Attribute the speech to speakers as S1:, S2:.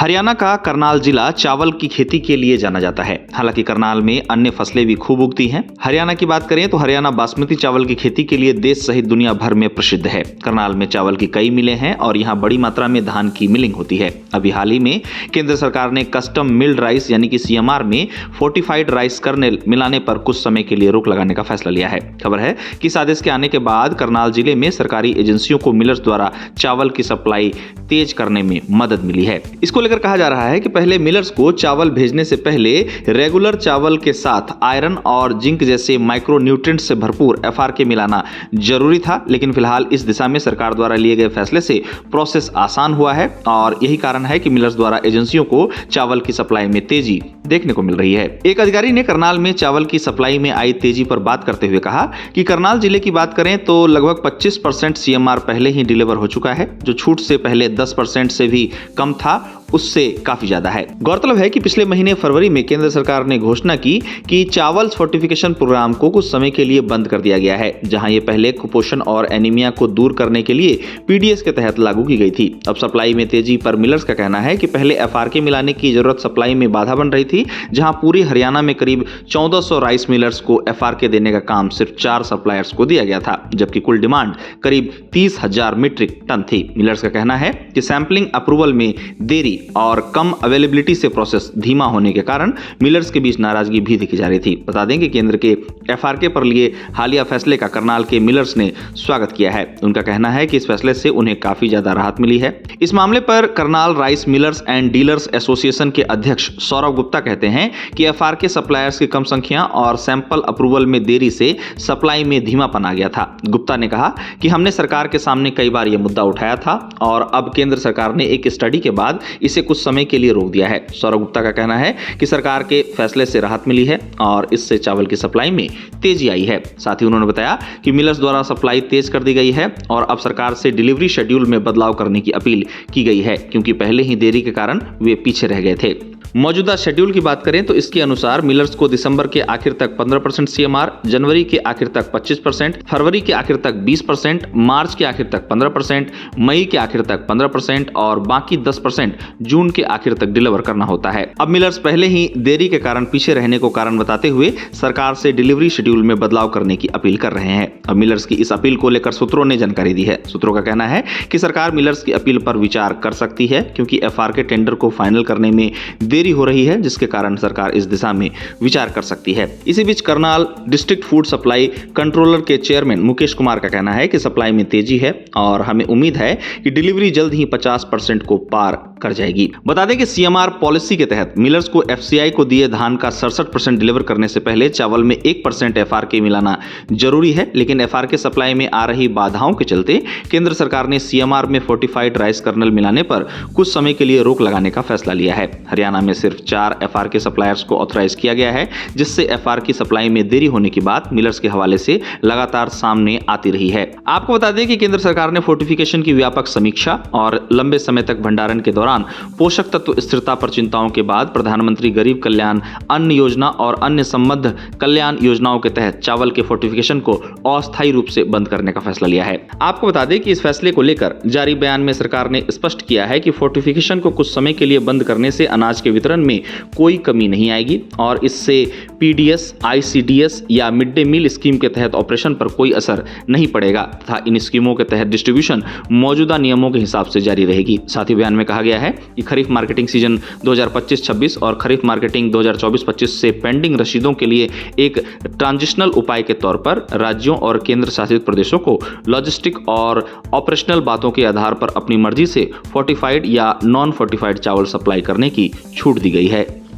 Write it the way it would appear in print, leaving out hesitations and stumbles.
S1: हरियाणा का करनाल जिला चावल की खेती के लिए जाना जाता है। हालांकि करनाल में अन्य फसलें भी खूब उगती हैं। हरियाणा की बात करें तो हरियाणा बासमती चावल की खेती के लिए देश सहित दुनिया भर में प्रसिद्ध है। करनाल में चावल की कई मिलें हैं और यहाँ बड़ी मात्रा में धान की मिलिंग होती है। अभी हाल ही में केंद्र सरकार ने कस्टम मिल्ड राइस यानी कि CMR में फोर्टिफाइड राइस कर्नेल मिलाने पर कुछ समय के लिए रोक लगाने का फैसला लिया है। खबर है कि इस आदेश के आने के बाद करनाल जिले में सरकारी एजेंसियों को मिलर्स द्वारा चावल की सप्लाई तेज करने में मदद मिली है। इसको लेकर कहा जा रहा है कि पहले मिलर्स को चावल भेजने से पहले रेगुलर चावल के साथ आयरन और जिंक जैसे माइक्रो न्यूट्रिएंट से भरपूर FRK मिलाना जरूरी था, लेकिन फिलहाल इस दिशा में सरकार द्वारा लिए गए फैसले से प्रोसेस आसान हुआ है और यही कारण है कि मिलर्स द्वारा एजेंसियों को चावल की सप्लाई में तेजी देखने को मिल रही है। एक अधिकारी ने करनाल में चावल की सप्लाई में आई तेजी पर बात करते हुए कहा कि करनाल जिले की बात करें तो लगभग 25% CMR पहले ही डिलीवर हो चुका है, जो छूट से पहले 10% से भी कम था उससे काफी ज्यादा है। गौरतलब है कि पिछले महीने फरवरी में केंद्र सरकार ने घोषणा की कि चावल फोर्टिफिकेशन प्रोग्राम को कुछ समय के लिए बंद कर दिया गया है, जहां ये पहले कुपोषण और एनीमिया को दूर करने के लिए PDS के तहत लागू की गई थी। अब सप्लाई में तेजी पर मिलर्स का कहना है कि पहले FRK मिलाने की जरूरत सप्लाई में बाधा बन रही थी, जहां पूरे हरियाणा में करीब 1400 राइस मिलर्स को FRK देने का काम सिर्फ 4 सप्लायर्स को दिया गया था, जबकि कुल डिमांड करीब 30,000 मीट्रिक टन थी। मिलर्स का कहना है कि सैंपलिंग अप्रूवल में देरी और कम अवेलेबिलिटी से प्रोसेस धीमा होने के कारण मिलर्स के बीच नाराजगी भी देखी जा रही थी। बता दें कि केंद्र के FRK पर लिए हालिया फैसले का करनाल के मिलर्स ने स्वागत किया है। उनका कहना है कि इस फैसले से उन्हें काफी ज्यादा राहत मिली है। इस मामले पर Karnal rice millers and dealers association के अध्यक्ष सौरभ गुप्ता कहते हैं कि FRK सप्लायर्स की कम संख्या और सैंपल अप्रूवल में देरी से सप्लाई में धीमापन आ गया था। गुप्ता ने कहा कि हमने सरकार के सामने कई बार यह मुद्दा उठाया था और अब केंद्र सरकार ने एक स्टडी के बाद इसे कुछ समय के लिए रोक दिया है। सौरभ गुप्ता का कहना है कि सरकार के फैसले से राहत मिली है और इससे चावल की सप्लाई में तेजी आई है। साथ ही उन्होंने बताया कि मिलर्स द्वारा सप्लाई तेज कर दी गई है और अब सरकार से डिलीवरी शेड्यूल में बदलाव करने की अपील की गई है, क्योंकि पहले ही देरी के कारण वे पीछे रह गए थे। मौजूदा शेड्यूल की बात करें तो इसके अनुसार मिलर्स को दिसंबर के आखिर तक 15% CMR, जनवरी के आखिर तक 25%, फरवरी के आखिर तक 20%, मार्च के आखिर तक 15%, मई के आखिर तक 15% और बाकी 10% जून के आखिर तक डिलीवर करना होता है। अब मिलर्स पहले ही देरी के कारण पीछे रहने को कारण बताते हुए सरकार से डिलीवरी शेड्यूल में बदलाव करने की अपील कर रहे हैं। अब मिलर्स की इस अपील को लेकर सूत्रों ने जानकारी दी है। सूत्रों का कहना है कि सरकार मिलर्स की अपील पर विचार कर सकती है, क्योंकि FRK टेंडर को फाइनल करने में देरी हो रही है, जिसके कारण सरकार इस दिशा में विचार कर सकती है। इसी बीच Karnal district food supply controller के चेयरमैन मुकेश कुमार का कहना है कि सप्लाई में तेजी है और हमें उम्मीद है कि डिलीवरी जल्द ही 50% को पार कर जाएगी। बता दें कि CMR पॉलिसी के तहत मिलर्स को FCI को दिए धान का 67% डिलीवर करने से पहले चावल में 1% FRK मिलाना जरूरी है, लेकिन FRK सप्लाई में आ रही बाधाओं के चलते केंद्र सरकार ने CMR में फोर्टिफाइड राइस कर्नल मिलाने पर कुछ समय के लिए रोक लगाने का फैसला लिया है। हरियाणा में सिर्फ 4 FRK सप्लायर्स को ऑथराइज किया गया है, जिससे FRK सप्लाई में देरी होने की बात मिलर्स के हवाले से लगातार सामने आती रही है। आपको बता दें कि केंद्र सरकार ने फोर्टिफिकेशन की व्यापक समीक्षा और लंबे समय तक भंडारण के दौरान पोषक तत्व स्थिरता पर चिंताओं के बाद प्रधानमंत्री गरीब कल्याण अन्न योजना और अन्य संबद्ध कल्याण योजनाओं के तहत चावल के फोर्टिफिकेशन को अस्थायी रूप से बंद करने का फैसला लिया है। आपको बता दें कि इस फैसले को लेकर जारी बयान में सरकार ने स्पष्ट किया है कि फोर्टिफिकेशन को कुछ समय के लिए बंद करने से अनाज के वितरण में कोई कमी नहीं आएगी और इससे PDS, ICDS या मिड डे मील स्कीम के तहत ऑपरेशन पर कोई असर नहीं पड़ेगा तथा इन स्कीमों के तहत डिस्ट्रीब्यूशन मौजूदा नियमों के हिसाब से जारी रहेगी। साथ ही बयान में कहा गया है कि खरीफ मार्केटिंग सीजन 2025-26 और खरीफ मार्केटिंग 2024-25 से पेंडिंग रसीदों के लिए एक ट्रांजिशनल उपाय के तौर पर राज्यों और केंद्र शासित प्रदेशों को लॉजिस्टिक और ऑपरेशनल बातों के आधार पर अपनी मर्जी से फोर्टिफाइड या नॉन फोर्टिफाइड चावल सप्लाई करने की छूट दी गई है।